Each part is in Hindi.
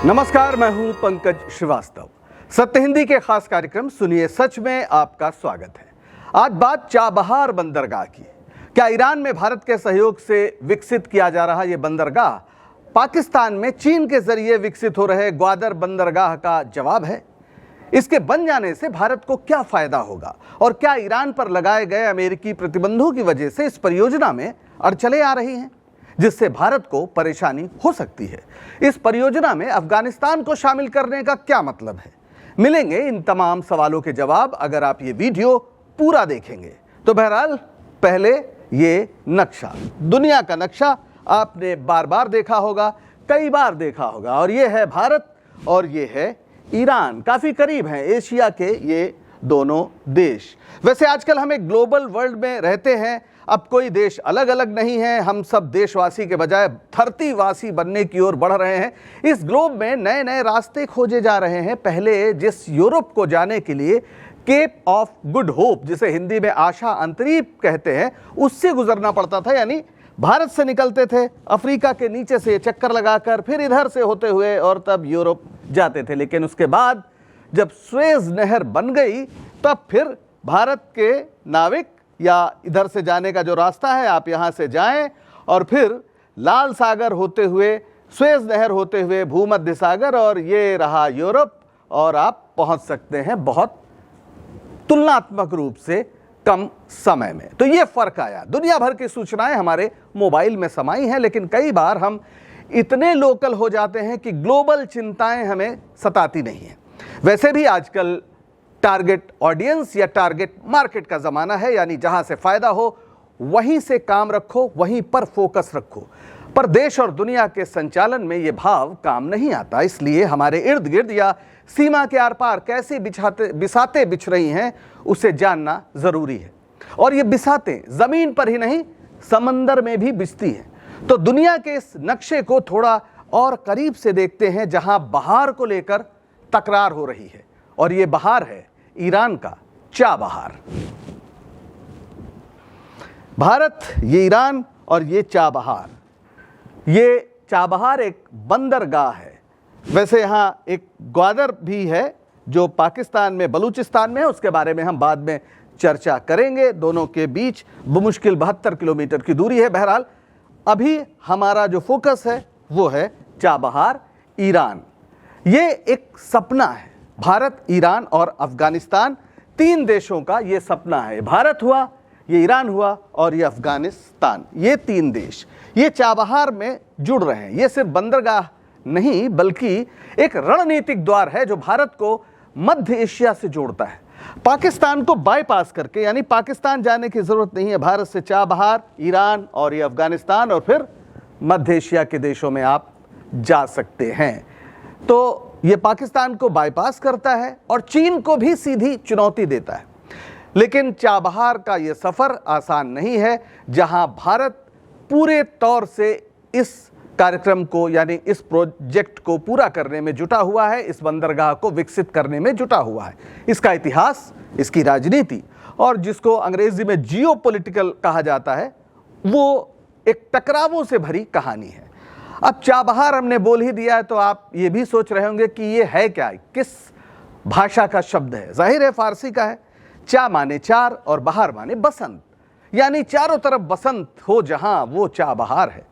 नमस्कार, मैं हूं पंकज श्रीवास्तव। सत्य हिंदी के खास कार्यक्रम सुनिए सच में आपका स्वागत है। आज बात चाबहार बंदरगाह की। क्या ईरान में भारत के सहयोग से विकसित किया जा रहा यह बंदरगाह पाकिस्तान में चीन के जरिए विकसित हो रहे ग्वादर बंदरगाह का जवाब है? इसके बन जाने से भारत को क्या फायदा होगा और क्या ईरान पर लगाए गए अमेरिकी प्रतिबंधों की वजह से इस परियोजना में अड़चनें आ रही हैं, जिससे भारत को परेशानी हो सकती है? इस परियोजना में अफगानिस्तान को शामिल करने का क्या मतलब है? मिलेंगे इन तमाम सवालों के जवाब अगर आप ये वीडियो पूरा देखेंगे। तो बहरहाल पहले ये नक्शा, दुनिया का नक्शा आपने बार बार देखा होगा, कई बार देखा होगा, और ये है भारत और ये है ईरान। काफी करीब हैं एशिया के ये दोनों देश। वैसे आजकल हम एक ग्लोबल वर्ल्ड में रहते हैं, अब कोई देश अलग अलग नहीं है, हम सब देशवासी के बजाय धरतीवासी बनने की ओर बढ़ रहे हैं। इस ग्लोब में नए नए रास्ते खोजे जा रहे हैं। पहले जिस यूरोप को जाने के लिए केप ऑफ गुड होप, जिसे हिंदी में आशा अंतरीप कहते हैं, उससे गुजरना पड़ता था, यानी भारत से निकलते थे, अफ्रीका के नीचे से चक्कर लगाकर फिर इधर से होते हुए और तब यूरोप जाते थे। लेकिन उसके बाद जब सुएज नहर बन गई तब फिर भारत के नाविक या इधर से जाने का जो रास्ता है, आप यहाँ से जाएं और फिर लाल सागर होते हुए, सुएज नहर होते हुए भूमध्य सागर, और ये रहा यूरोप, और आप पहुंच सकते हैं बहुत तुलनात्मक रूप से कम समय में। तो ये फर्क आया। दुनिया भर की सूचनाएं हमारे मोबाइल में समाई हैं, लेकिन कई बार हम इतने लोकल हो जाते हैं कि ग्लोबल चिंताएं हमें सताती नहीं हैं। वैसे भी आजकल टारगेट ऑडियंस या टारगेट मार्केट का ज़माना है, यानी जहां से फ़ायदा हो वहीं से काम रखो, वहीं पर फोकस रखो। पर देश और दुनिया के संचालन में ये भाव काम नहीं आता। इसलिए हमारे इर्द गिर्द या सीमा के आर पार कैसी बिसातें बिछ रही हैं, उसे जानना ज़रूरी है। और ये बिसातें ज़मीन पर ही नहीं, समंदर में भी बिछती हैं। तो दुनिया के इस नक्शे को थोड़ा और करीब से देखते हैं, जहां बहार को लेकर तकरार हो रही है, और ये बहार है ईरान का चाबहार। भारत, ये ईरान और ये चाबहार। ये चाबहार एक बंदरगाह है। वैसे यहाँ एक ग्वादर भी है जो पाकिस्तान में, बलूचिस्तान में है, उसके बारे में हम बाद में चर्चा करेंगे। दोनों के बीच बमुश्किल 72 किलोमीटर की दूरी है। बहरहाल अभी हमारा जो फोकस है वो है चाबहार, ईरान। ये एक सपना है। भारत, ईरान और अफगानिस्तान, तीन देशों का ये सपना है। भारत हुआ, ये ईरान हुआ और ये अफगानिस्तान। ये तीन देश ये चाबहार में जुड़ रहे हैं। ये सिर्फ बंदरगाह नहीं, बल्कि एक रणनीतिक द्वार है जो भारत को मध्य एशिया से जोड़ता है। पाकिस्तान को बाईपास करके, यानी पाकिस्तान जाने की जरूरत नहीं है। भारत से चाबहार, ईरान और ये अफगानिस्तान, और फिर मध्य एशिया के देशों में आप जा सकते हैं। तो ये पाकिस्तान को बाईपास करता है और चीन को भी सीधी चुनौती देता है। लेकिन चाबहार का ये सफ़र आसान नहीं है, जहां भारत पूरे तौर से इस कार्यक्रम को, यानी इस प्रोजेक्ट को पूरा करने में जुटा हुआ है, इस बंदरगाह को विकसित करने में जुटा हुआ है। इसका इतिहास, इसकी राजनीति, और जिसको अंग्रेजी में जियोपॉलिटिकल कहा जाता है, वो एक टकरावों से भरी कहानी है। अब चाबहार हमने बोल ही दिया है तो आप ये भी सोच रहे होंगे कि ये है क्या, किस भाषा का शब्द है। जाहिर है फारसी का है। चा माने चार और बहार माने बसंत, यानी चारों तरफ बसंत हो जहां, वो चाबहार है।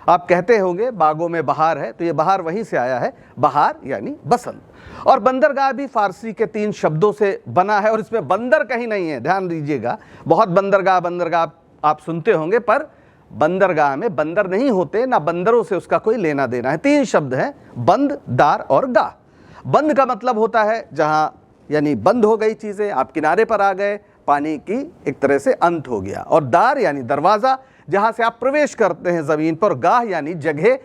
आप कहते होंगे बागों में बहार है, तो ये बहार वहीं से आया है, बहार यानी बसंत। और बंदरगाह भी फारसी के तीन शब्दों से बना है, और इसमें बंदर कहीं नहीं है, ध्यान दीजिएगा। बहुत बंदरगाह आप सुनते होंगे, पर बंदरगाह में बंदर नहीं होते, ना बंदरों से उसका कोई लेना देना है। तीन शब्द हैं, बंद, दार और गाह। बंद का मतलब होता है जहां, यानी बंद हो गई चीजें, आप किनारे पर आ गए, पानी की एक तरह से अंत हो गया। और दार यानी दरवाजा, जहां से आप प्रवेश करते हैं जमीन पर। गाह यानी जगह,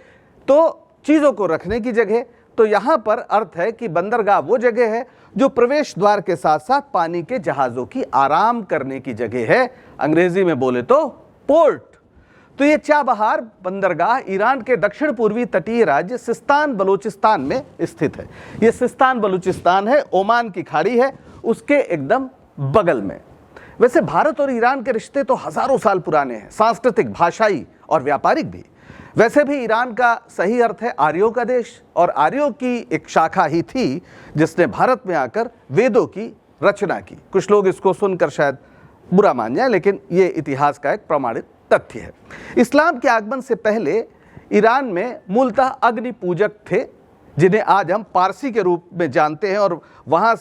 तो चीजों को रखने की जगह। तो यहां पर अर्थ है कि बंदरगाह वो जगह है जो प्रवेश द्वार के साथ साथ पानी के जहाजों की आराम करने की जगह है। अंग्रेजी में बोले तो पोर्ट। तो ये चाबहार बंदरगाह ईरान के दक्षिण पूर्वी तटीय राज्य सिस्तान बलूचिस्तान में स्थित है। ये सिस्तान बलूचिस्तान है, ओमान की खाड़ी है उसके एकदम बगल में। वैसे भारत और ईरान के रिश्ते तो हजारों साल पुराने हैं, सांस्कृतिक, भाषाई और व्यापारिक भी। वैसे भी ईरान का सही अर्थ है आर्यों का देश, और आर्यों की एक शाखा ही थी जिसने भारत में आकर वेदों की रचना की। कुछ लोग इसको सुनकर शायद बुरा मान जाए, लेकिन ये इतिहास का एक प्रमाणित तथ्य है। इस्लाम के आगमन से पहले ईरान में मूलतः अग्नि पूजक थे, जिन्हें आज हम पारसी के रूप में जानते हैं, और वहाँ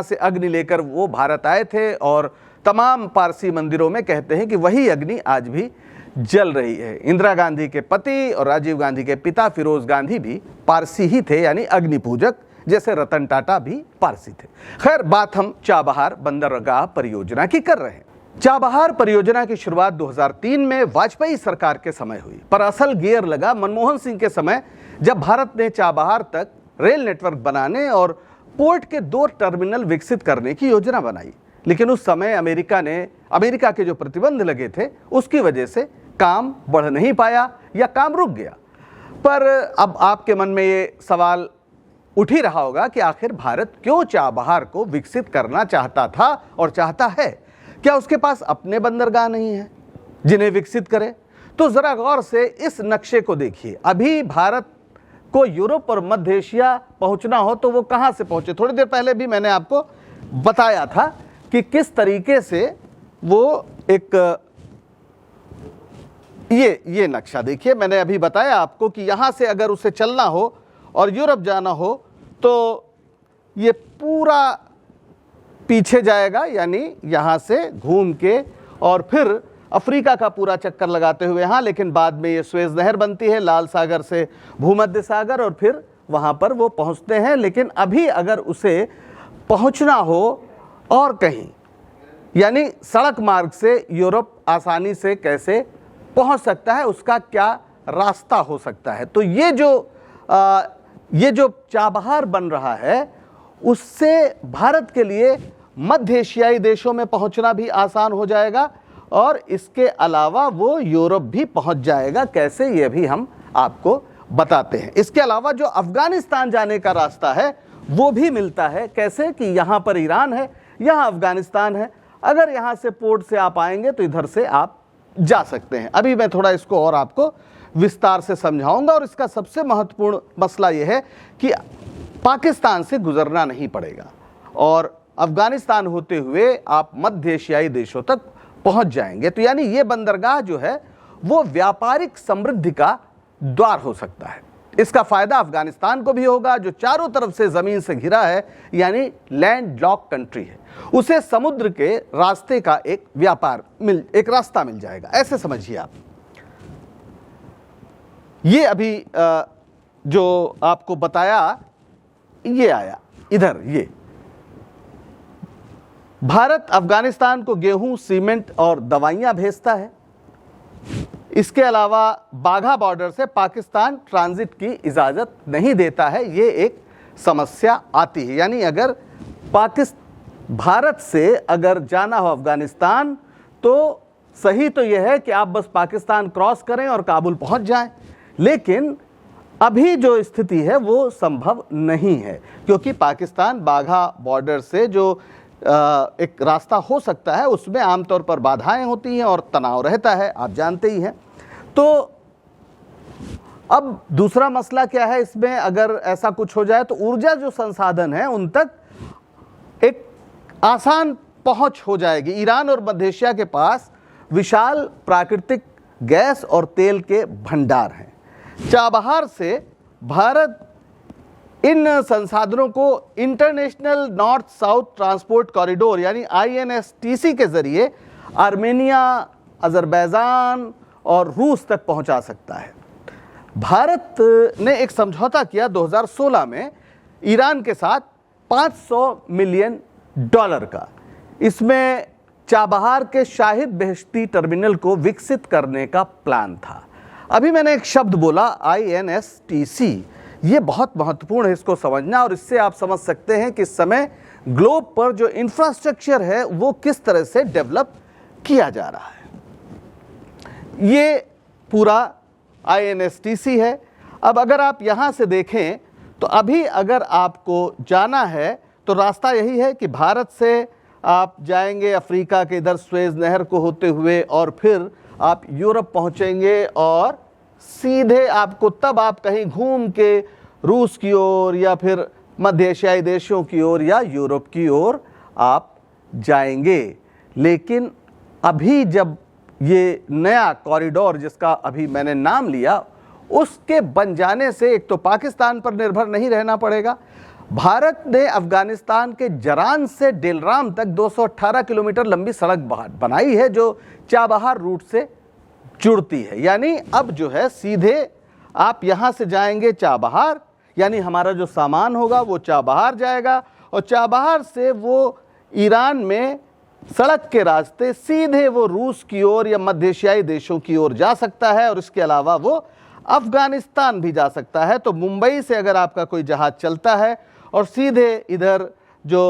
से अग्नि लेकर वो भारत आए थे, और तमाम पारसी मंदिरों में कहते हैं कि वही अग्नि आज भी जल रही है। इंदिरा गांधी के पति और राजीव गांधी के पिता फिरोज गांधी भी पारसी ही थे, यानी अग्नि पूजक, जैसे रतन टाटा भी पारसी थे। खैर, बात हम चाबहार बंदरगाह परियोजना की कर रहे हैं। चाबहार परियोजना की शुरुआत 2003 में वाजपेयी सरकार के समय हुई, पर असल गियर लगा मनमोहन सिंह के समय, जब भारत ने चाबहार तक रेल नेटवर्क बनाने और पोर्ट के 2 टर्मिनल विकसित करने की योजना बनाई। लेकिन उस समय अमेरिका के जो प्रतिबंध लगे थे, उसकी वजह से काम बढ़ नहीं पाया या काम रुक गया। पर अब आपके मन में ये सवाल उठ ही रहा होगा कि आखिर भारत क्यों चाबहार को विकसित करना चाहता था और चाहता है? क्या उसके पास अपने बंदरगाह नहीं है जिन्हें विकसित करे? तो जरा गौर से इस नक्शे को देखिए। अभी भारत को यूरोप और मध्य एशिया पहुंचना हो तो वो कहां से पहुंचे? थोड़ी देर पहले भी मैंने आपको बताया था कि किस तरीके से वो एक ये नक्शा देखिए। मैंने अभी बताया आपको कि यहां से अगर उसे चलना हो और यूरोप जाना हो तो ये पूरा पीछे जाएगा, यानी यहाँ से घूम के और फिर अफ्रीका का पूरा चक्कर लगाते हुए यहाँ, लेकिन बाद में ये स्वेज नहर बनती है, लाल सागर से भूमध्य सागर, और फिर वहाँ पर वो पहुँचते हैं। लेकिन अभी अगर उसे पहुँचना हो और कहीं, यानी सड़क मार्ग से यूरोप आसानी से कैसे पहुँच सकता है, उसका क्या रास्ता हो सकता है? तो ये जो चाबहार बन रहा है, उससे भारत के लिए मध्य एशियाई देशों में पहुंचना भी आसान हो जाएगा, और इसके अलावा वो यूरोप भी पहुंच जाएगा। कैसे, ये भी हम आपको बताते हैं। इसके अलावा जो अफगानिस्तान जाने का रास्ता है वो भी मिलता है। कैसे कि यहाँ पर ईरान है, यहाँ अफगानिस्तान है। अगर यहाँ से पोर्ट से आप आएंगे तो इधर से आप जा सकते हैं। अभी मैं थोड़ा इसको और आपको विस्तार से समझाऊंगा, और इसका सबसे महत्वपूर्ण मसला यह है कि पाकिस्तान से गुजरना नहीं पड़ेगा और अफगानिस्तान होते हुए आप मध्य एशियाई देशों तक पहुंच जाएंगे। तो यानी ये बंदरगाह जो है वो व्यापारिक समृद्धि का द्वार हो सकता है। इसका फायदा अफगानिस्तान को भी होगा, जो चारों तरफ से जमीन से घिरा है, यानी लैंड लॉक कंट्री है। उसे समुद्र के रास्ते का एक रास्ता मिल जाएगा, ऐसे समझिए आप। ये अभी जो आपको बताया, ये आया इधर। ये भारत अफगानिस्तान को गेहूं, सीमेंट और दवाइयां भेजता है। इसके अलावा बाघा बॉर्डर से पाकिस्तान ट्रांजिट की इजाज़त नहीं देता है। ये एक समस्या आती है। यानी अगर भारत से अगर जाना हो अफगानिस्तान, तो सही तो यह है कि आप बस पाकिस्तान क्रॉस करें और काबुल पहुंच जाएं, लेकिन अभी जो स्थिति है वो संभव नहीं है, क्योंकि पाकिस्तान बाघा बॉर्डर से जो एक रास्ता हो सकता है उसमें आमतौर पर बाधाएं होती हैं और तनाव रहता है, आप जानते ही हैं। तो अब दूसरा मसला क्या है इसमें, अगर ऐसा कुछ हो जाए तो ऊर्जा जो संसाधन है उन तक एक आसान पहुंच हो जाएगी। ईरान और मध्य एशिया के पास विशाल प्राकृतिक गैस और तेल के भंडार हैं। चाबहार से भारत इन संसाधनों को international north south transport corridor यानी INSTC के जरिए आर्मेनिया, अजरबैजान और रूस तक पहुंचा सकता है। भारत ने एक समझौता किया 2016 में ईरान के साथ $500 मिलियन का। इसमें चाबहार के शाहिद बेहश्ती टर्मिनल को विकसित करने का प्लान था। अभी मैंने एक शब्द बोला INSTC, ये बहुत महत्वपूर्ण है इसको समझना, और इससे आप समझ सकते हैं कि इस समय ग्लोब पर जो इंफ्रास्ट्रक्चर है वो किस तरह से डेवलप किया जा रहा है। ये पूरा INSTC है। अब अगर आप यहाँ से देखें तो अभी अगर आपको जाना है तो रास्ता यही है कि भारत से आप जाएंगे अफ्रीका के इधर स्वेज नहर को होते हुए और फिर आप यूरोप पहुँचेंगे और सीधे आपको, तब आप कहीं घूम के रूस की ओर या फिर मध्य एशियाई देशों की ओर या यूरोप की ओर आप जाएंगे। लेकिन अभी जब ये नया कॉरिडोर जिसका अभी मैंने नाम लिया, उसके बन जाने से एक तो पाकिस्तान पर निर्भर नहीं रहना पड़ेगा। भारत ने अफगानिस्तान के जरान से डेलराम तक 218 किलोमीटर लंबी सड़क बनाई है जो चाबहार रूट से जुड़ती है। यानी अब जो है सीधे आप यहां से जाएंगे चाबहार, यानी हमारा जो सामान होगा वो चाबहार जाएगा और चाबहार से वो ईरान में सड़क के रास्ते सीधे वो रूस की ओर या मध्य एशियाई देशों की ओर जा सकता है और इसके अलावा वो अफगानिस्तान भी जा सकता है। तो मुंबई से अगर आपका कोई जहाज चलता है और सीधे इधर जो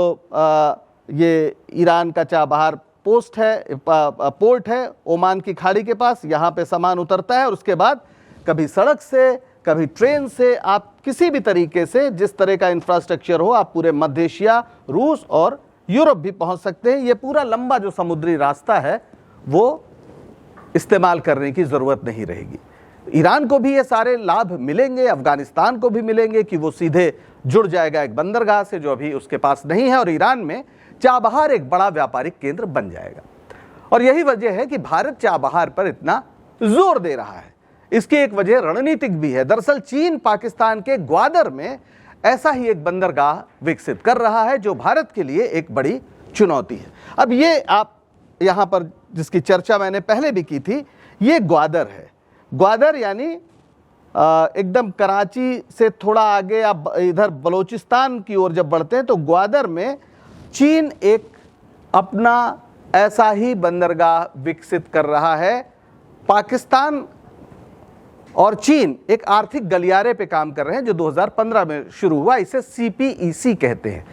ये ईरान का चाबहार पोर्ट है ओमान की खाड़ी के पास, यहाँ पे सामान उतरता है और उसके बाद कभी सड़क से कभी ट्रेन से, आप किसी भी तरीके से जिस तरह का इंफ्रास्ट्रक्चर हो, आप पूरे मध्य एशिया, रूस और यूरोप भी पहुंच सकते हैं। ये पूरा लंबा जो समुद्री रास्ता है वो इस्तेमाल करने की ज़रूरत नहीं रहेगी। ईरान को भी ये सारे लाभ मिलेंगे, अफगानिस्तान को भी मिलेंगे कि वो सीधे जुड़ जाएगा एक बंदरगाह से जो अभी उसके पास नहीं है और ईरान में चाबहार एक बड़ा व्यापारिक केंद्र बन जाएगा। और यही वजह है कि भारत चाबहार पर इतना जोर दे रहा है। इसकी एक वजह रणनीतिक भी है। दरअसल चीन पाकिस्तान के ग्वादर में ऐसा ही एक बंदरगाह विकसित कर रहा है जो भारत के लिए एक बड़ी चुनौती है। अब ये आप यहाँ पर जिसकी चर्चा मैंने पहले भी की थी, ये ग्वादर है। ग्वादर यानी एकदम कराची से थोड़ा आगे आप इधर बलूचिस्तान की ओर जब बढ़ते हैं तो ग्वादर में चीन एक अपना ऐसा ही बंदरगाह विकसित कर रहा है। पाकिस्तान और चीन एक आर्थिक गलियारे पे काम कर रहे हैं जो 2015 में शुरू हुआ। इसे CPEC कहते हैं।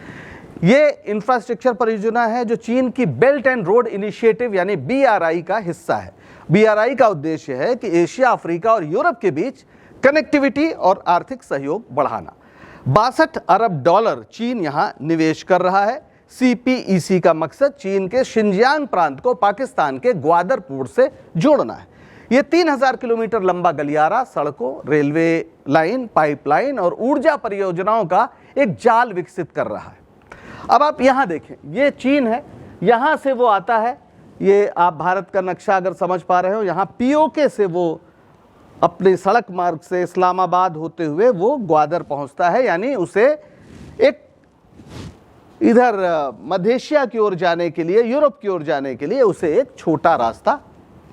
ये इंफ्रास्ट्रक्चर परियोजना है जो चीन की बेल्ट एंड रोड इनिशिएटिव यानी BRI का हिस्सा है। BRI का उद्देश्य है कि एशिया, अफ्रीका और यूरोप के बीच कनेक्टिविटी और आर्थिक सहयोग बढ़ाना। 62 अरब डॉलर चीन यहां निवेश कर रहा है। CPEC का मकसद चीन के शिनजियांग प्रांत को पाकिस्तान के ग्वादर पोर्ट से जोड़ना है। ये 3000 किलोमीटर लंबा गलियारा सड़कों, रेलवे लाइन, पाइपलाइन और ऊर्जा परियोजनाओं का एक जाल विकसित कर रहा है। अब आप यहाँ देखें, ये चीन है, यहाँ से वो आता है। ये आप भारत का नक्शा अगर समझ पा रहे हो, यहाँ POK से वो अपने सड़क मार्ग से इस्लामाबाद होते हुए वो ग्वादर पहुँचता है। यानी उसे एक इधर मध्य एशिया की ओर जाने के लिए, यूरोप की ओर जाने के लिए उसे एक छोटा रास्ता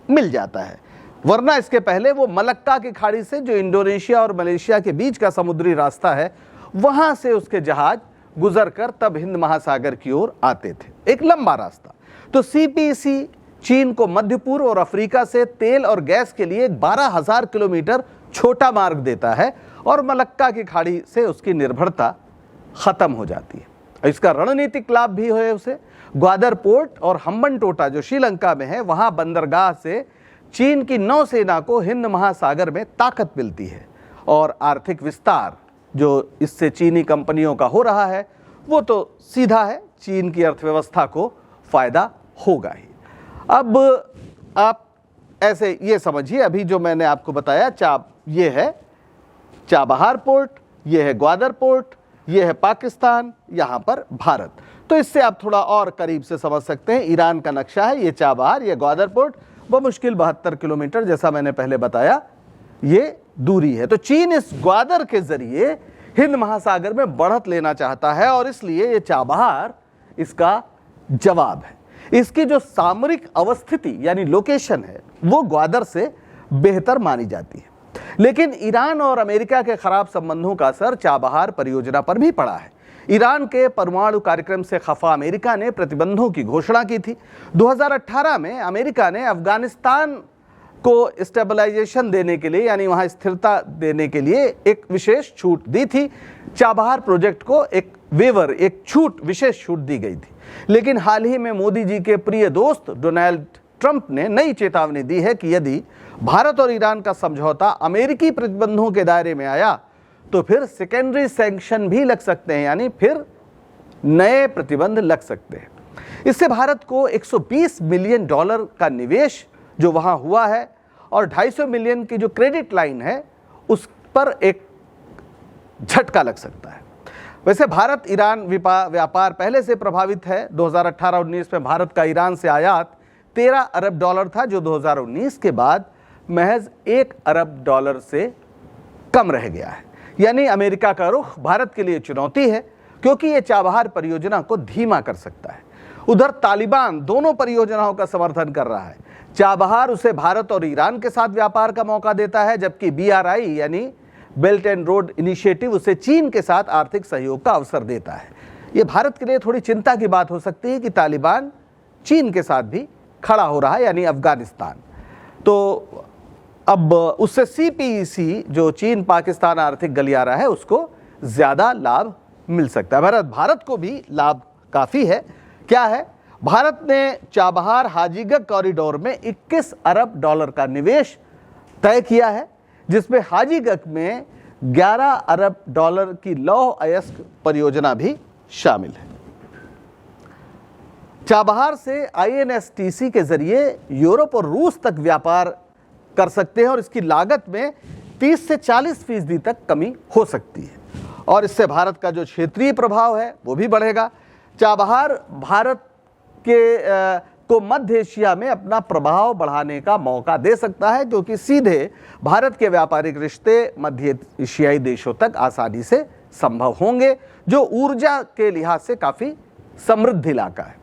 मिल जाता है। वरना इसके पहले वो मलक्का की खाड़ी से, जो इंडोनेशिया और मलेशिया के बीच का समुद्री रास्ता है, वहां से उसके जहाज गुजरकर तब हिंद महासागर की ओर आते थे, एक लंबा रास्ता। तो CPEC चीन को मध्य पूर्व और अफ्रीका से तेल और गैस के लिए 12,000 किलोमीटर छोटा मार्ग देता है और मलक्का की खाड़ी से उसकी निर्भरता खत्म हो जाती है। इसका रणनीतिक लाभ भी है उसे। ग्वादर पोर्ट और हम्बनटोटा जो श्रीलंका में है, वहां बंदरगाह से चीन की नौसेना को हिंद महासागर में ताकत मिलती है और आर्थिक विस्तार जो इससे चीनी कंपनियों का हो रहा है वो तो सीधा है, चीन की अर्थव्यवस्था को फायदा होगा ही। अब आप ऐसे ये समझिए, अभी जो मैंने आपको बताया, ये है चाबहार पोर्ट, ये है ग्वादर पोर्ट, ये है पाकिस्तान, यहाँ पर भारत। तो इससे आप थोड़ा और करीब से समझ सकते हैं। ईरान का नक्शा है, ये चाबहार, ये ग्वादर पोर्ट, बमुश्किल 72 किलोमीटर जैसा मैंने पहले बताया ये दूरी है। तो चीन इस ग्वादर के जरिए हिंद महासागर में बढ़त लेना चाहता है और इसलिए ये चाबहार इसका जवाब है। इसकी जो सामरिक अवस्थिति यानी लोकेशन है वो ग्वादर से बेहतर मानी जाती है। लेकिन ईरान और अमेरिका के खराब संबंधों का असर चाबहार परियोजना पर भी पड़ा है। ईरान के परमाणु कार्यक्रम से खफा अमेरिका ने प्रतिबंधों की घोषणा की थी। 2018 में अमेरिका ने अफगानिस्तान को स्टेबलाइजेशन देने के लिए यानी वहां स्थिरता देने के लिए एक विशेष छूट दी थी। चाबहार प्रोजेक्ट को एक वेवर, एक छूट, विशेष छूट दी गई थी। लेकिन हाल ही में मोदी जी के प्रिय दोस्त डोनाल्ड ट्रंप ने नई चेतावनी दी है कि यदि भारत और ईरान का समझौता अमेरिकी प्रतिबंधों के दायरे में आया तो फिर सेकेंडरी सैंक्शन भी लग सकते हैं, यानी फिर नए प्रतिबंध लग सकते हैं। इससे भारत को $120 मिलियन का निवेश जो वहां हुआ है और 250 मिलियन की जो क्रेडिट लाइन है उस पर एक झटका लग सकता है। वैसे भारत ईरान व्यापार पहले से प्रभावित है। 2018-19 में भारत का ईरान से आयात 13 अरब डॉलर था, जो 2019 के बाद महज 1 अरब डॉलर से कम रह गया है। यानी अमेरिका का रुख भारत के लिए चुनौती है, क्योंकि यह चाबहार परियोजना को धीमा कर सकता है। उधर तालिबान दोनों परियोजनाओं का समर्थन कर रहा है। चाबहार उसे भारत और ईरान के साथ व्यापार का मौका देता है, जबकि BRI यानी बेल्ट एंड रोड इनिशिएटिव उसे चीन के साथ आर्थिक सहयोग का अवसर देता है। यह भारत के लिए थोड़ी चिंता की बात हो सकती है कि तालिबान चीन के साथ भी खड़ा हो रहा है, यानी अफगानिस्तान। तो अब उससे CPEC जो चीन पाकिस्तान आर्थिक गलियारा है उसको ज्यादा लाभ मिल सकता है। भारत को भी लाभ काफी है। क्या है? भारत ने चाबहार हाजीगक कॉरिडोर में 21 अरब डॉलर का निवेश तय किया है, जिसमें हाजीगक में 11 अरब डॉलर की लौह अयस्क परियोजना भी शामिल है। चाबहार से INSTC के जरिए यूरोप और रूस तक व्यापार कर सकते हैं और इसकी लागत में 30 से 40% तक कमी हो सकती है, और इससे भारत का जो क्षेत्रीय प्रभाव है वो भी बढ़ेगा। चाबहार भारत के को मध्य एशिया में अपना प्रभाव बढ़ाने का मौका दे सकता है, क्योंकि सीधे भारत के व्यापारिक रिश्ते मध्य एशियाई देशों तक आसानी से संभव होंगे, जो ऊर्जा के लिहाज से काफी समृद्ध इलाका है।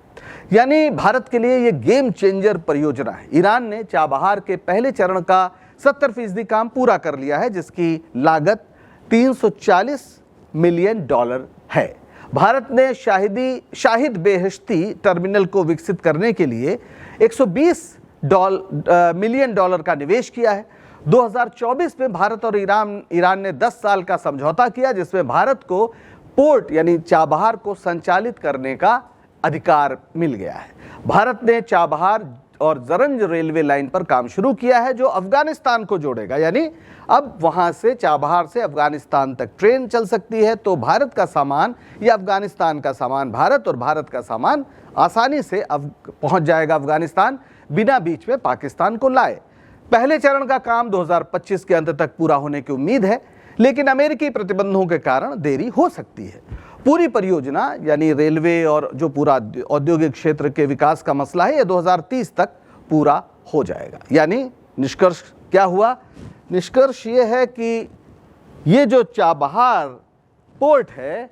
यानी भारत के लिए ये गेम चेंजर परियोजना है। ईरान ने चाबहार के पहले चरण का 70% काम पूरा कर लिया है, जिसकी लागत 340 मिलियन डॉलर है। भारत ने शाहिद बेहश्ती टर्मिनल को विकसित करने के लिए 120 मिलियन डॉलर का निवेश किया है। 2024 में भारत और ईरान ने 10 साल का समझौता किया, जिसमें भारत को पोर्ट यानी चाबहार को संचालित करने का अधिकार मिल गया है। भारत ने चाबहार और जरंज रेलवे लाइन पर काम शुरू किया है, जो अफगानिस्तान को जोड़ेगा। यानी अब वहां से चाबहार से अफगानिस्तान तक ट्रेन चल सकती है, तो भारत का सामान या अफगानिस्तान का सामान भारत और भारत का सामान आसानी से पहुंच जाएगा अफगानिस्तान, बिना बीच में पाकिस्तान को लाए। पहले चरण का काम 2025 के अंत तक पूरा होने की उम्मीद है, लेकिन अमेरिकी प्रतिबंधों के कारण देरी हो सकती है। पूरी परियोजना यानी रेलवे और जो पूरा औद्योगिक क्षेत्र के विकास का मसला है, यह 2030 तक पूरा हो जाएगा। यानी निष्कर्ष क्या हुआ? निष्कर्ष ये है कि ये जो चाबहार पोर्ट है,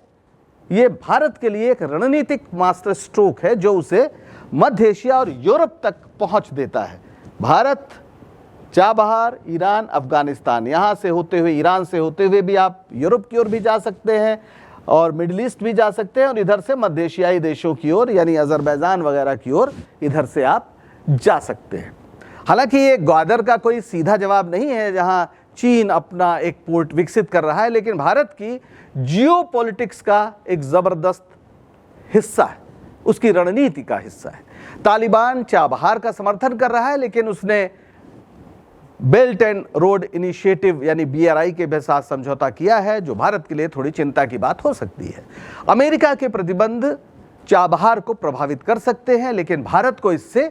ये भारत के लिए एक रणनीतिक मास्टर स्ट्रोक है, जो उसे मध्य एशिया और यूरोप तक पहुंच देता है। भारत, चाबहार, ईरान, अफगानिस्तान, यहाँ से होते हुए, ईरान से होते हुए भी आप यूरोप की ओर भी जा सकते हैं और मिडिल ईस्ट भी जा सकते हैं, और इधर से मध्य एशियाई देशों की ओर यानी अजरबैजान वगैरह की ओर इधर से आप जा सकते हैं। हालांकि ये ग्वादर का कोई सीधा जवाब नहीं है जहां चीन अपना एक पोर्ट विकसित कर रहा है, लेकिन भारत की जियोपॉलिटिक्स का एक जबरदस्त हिस्सा है, उसकी रणनीति का हिस्सा है। तालिबान चाबहार का समर्थन कर रहा है, लेकिन उसने बेल्ट एंड रोड इनिशिएटिव यानी BRI के साथ समझौता किया है, जो भारत के लिए थोड़ी चिंता की बात हो सकती है। अमेरिका के प्रतिबंध चाबहार को प्रभावित कर सकते हैं, लेकिन भारत को इससे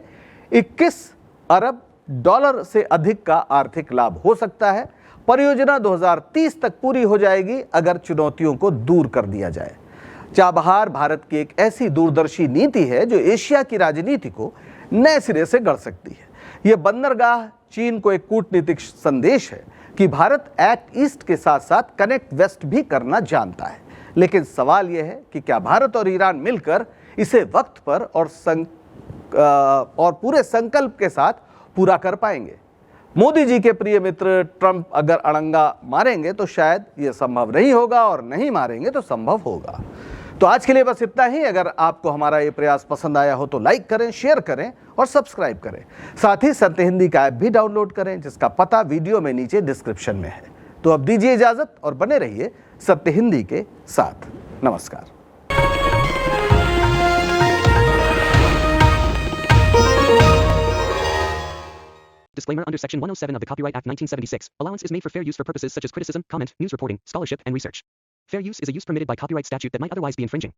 21 अरब डॉलर से अधिक का आर्थिक लाभ हो सकता है। परियोजना 2030 तक पूरी हो जाएगी अगर चुनौतियों को दूर कर दिया जाए। चाबहार भारत की एक ऐसी दूरदर्शी नीति है जो एशिया की राजनीति को नए सिरे से गढ़ सकती है। यह बंदरगाह चीन को एक कूटनीतिक संदेश है कि भारत एक्ट ईस्ट के साथ साथ कनेक्ट वेस्ट भी करना जानता है, लेकिन सवाल यह है कि क्या भारत और ईरान मिलकर इसे वक्त पर और पूरे संकल्प के साथ पूरा कर पाएंगे। मोदी जी के प्रिय मित्र ट्रंप अगर अड़ंगा मारेंगे तो शायद यह संभव नहीं होगा, और नहीं मारेंगे तो संभव होगा। तो आज के लिए बस इतना ही। अगर आपको हमारा ये प्रयास पसंद आया हो तो लाइक करें, शेयर करें और सब्सक्राइब करें। साथ ही सत्य हिंदी का ऐप भी डाउनलोड करें, जिसका पता वीडियो में नीचे डिस्क्रिप्शन में है। तो अब दीजिए इजाजत और बने रहिए सत्य हिंदी के साथ। नमस्कार। Disclaimer under Section 107 of the Copyright Act 1976. Allowance is made for fair use for purposes such as criticism, comment, news reporting, scholarship, and research. Fair use is a use permitted by copyright statute that might otherwise be infringing.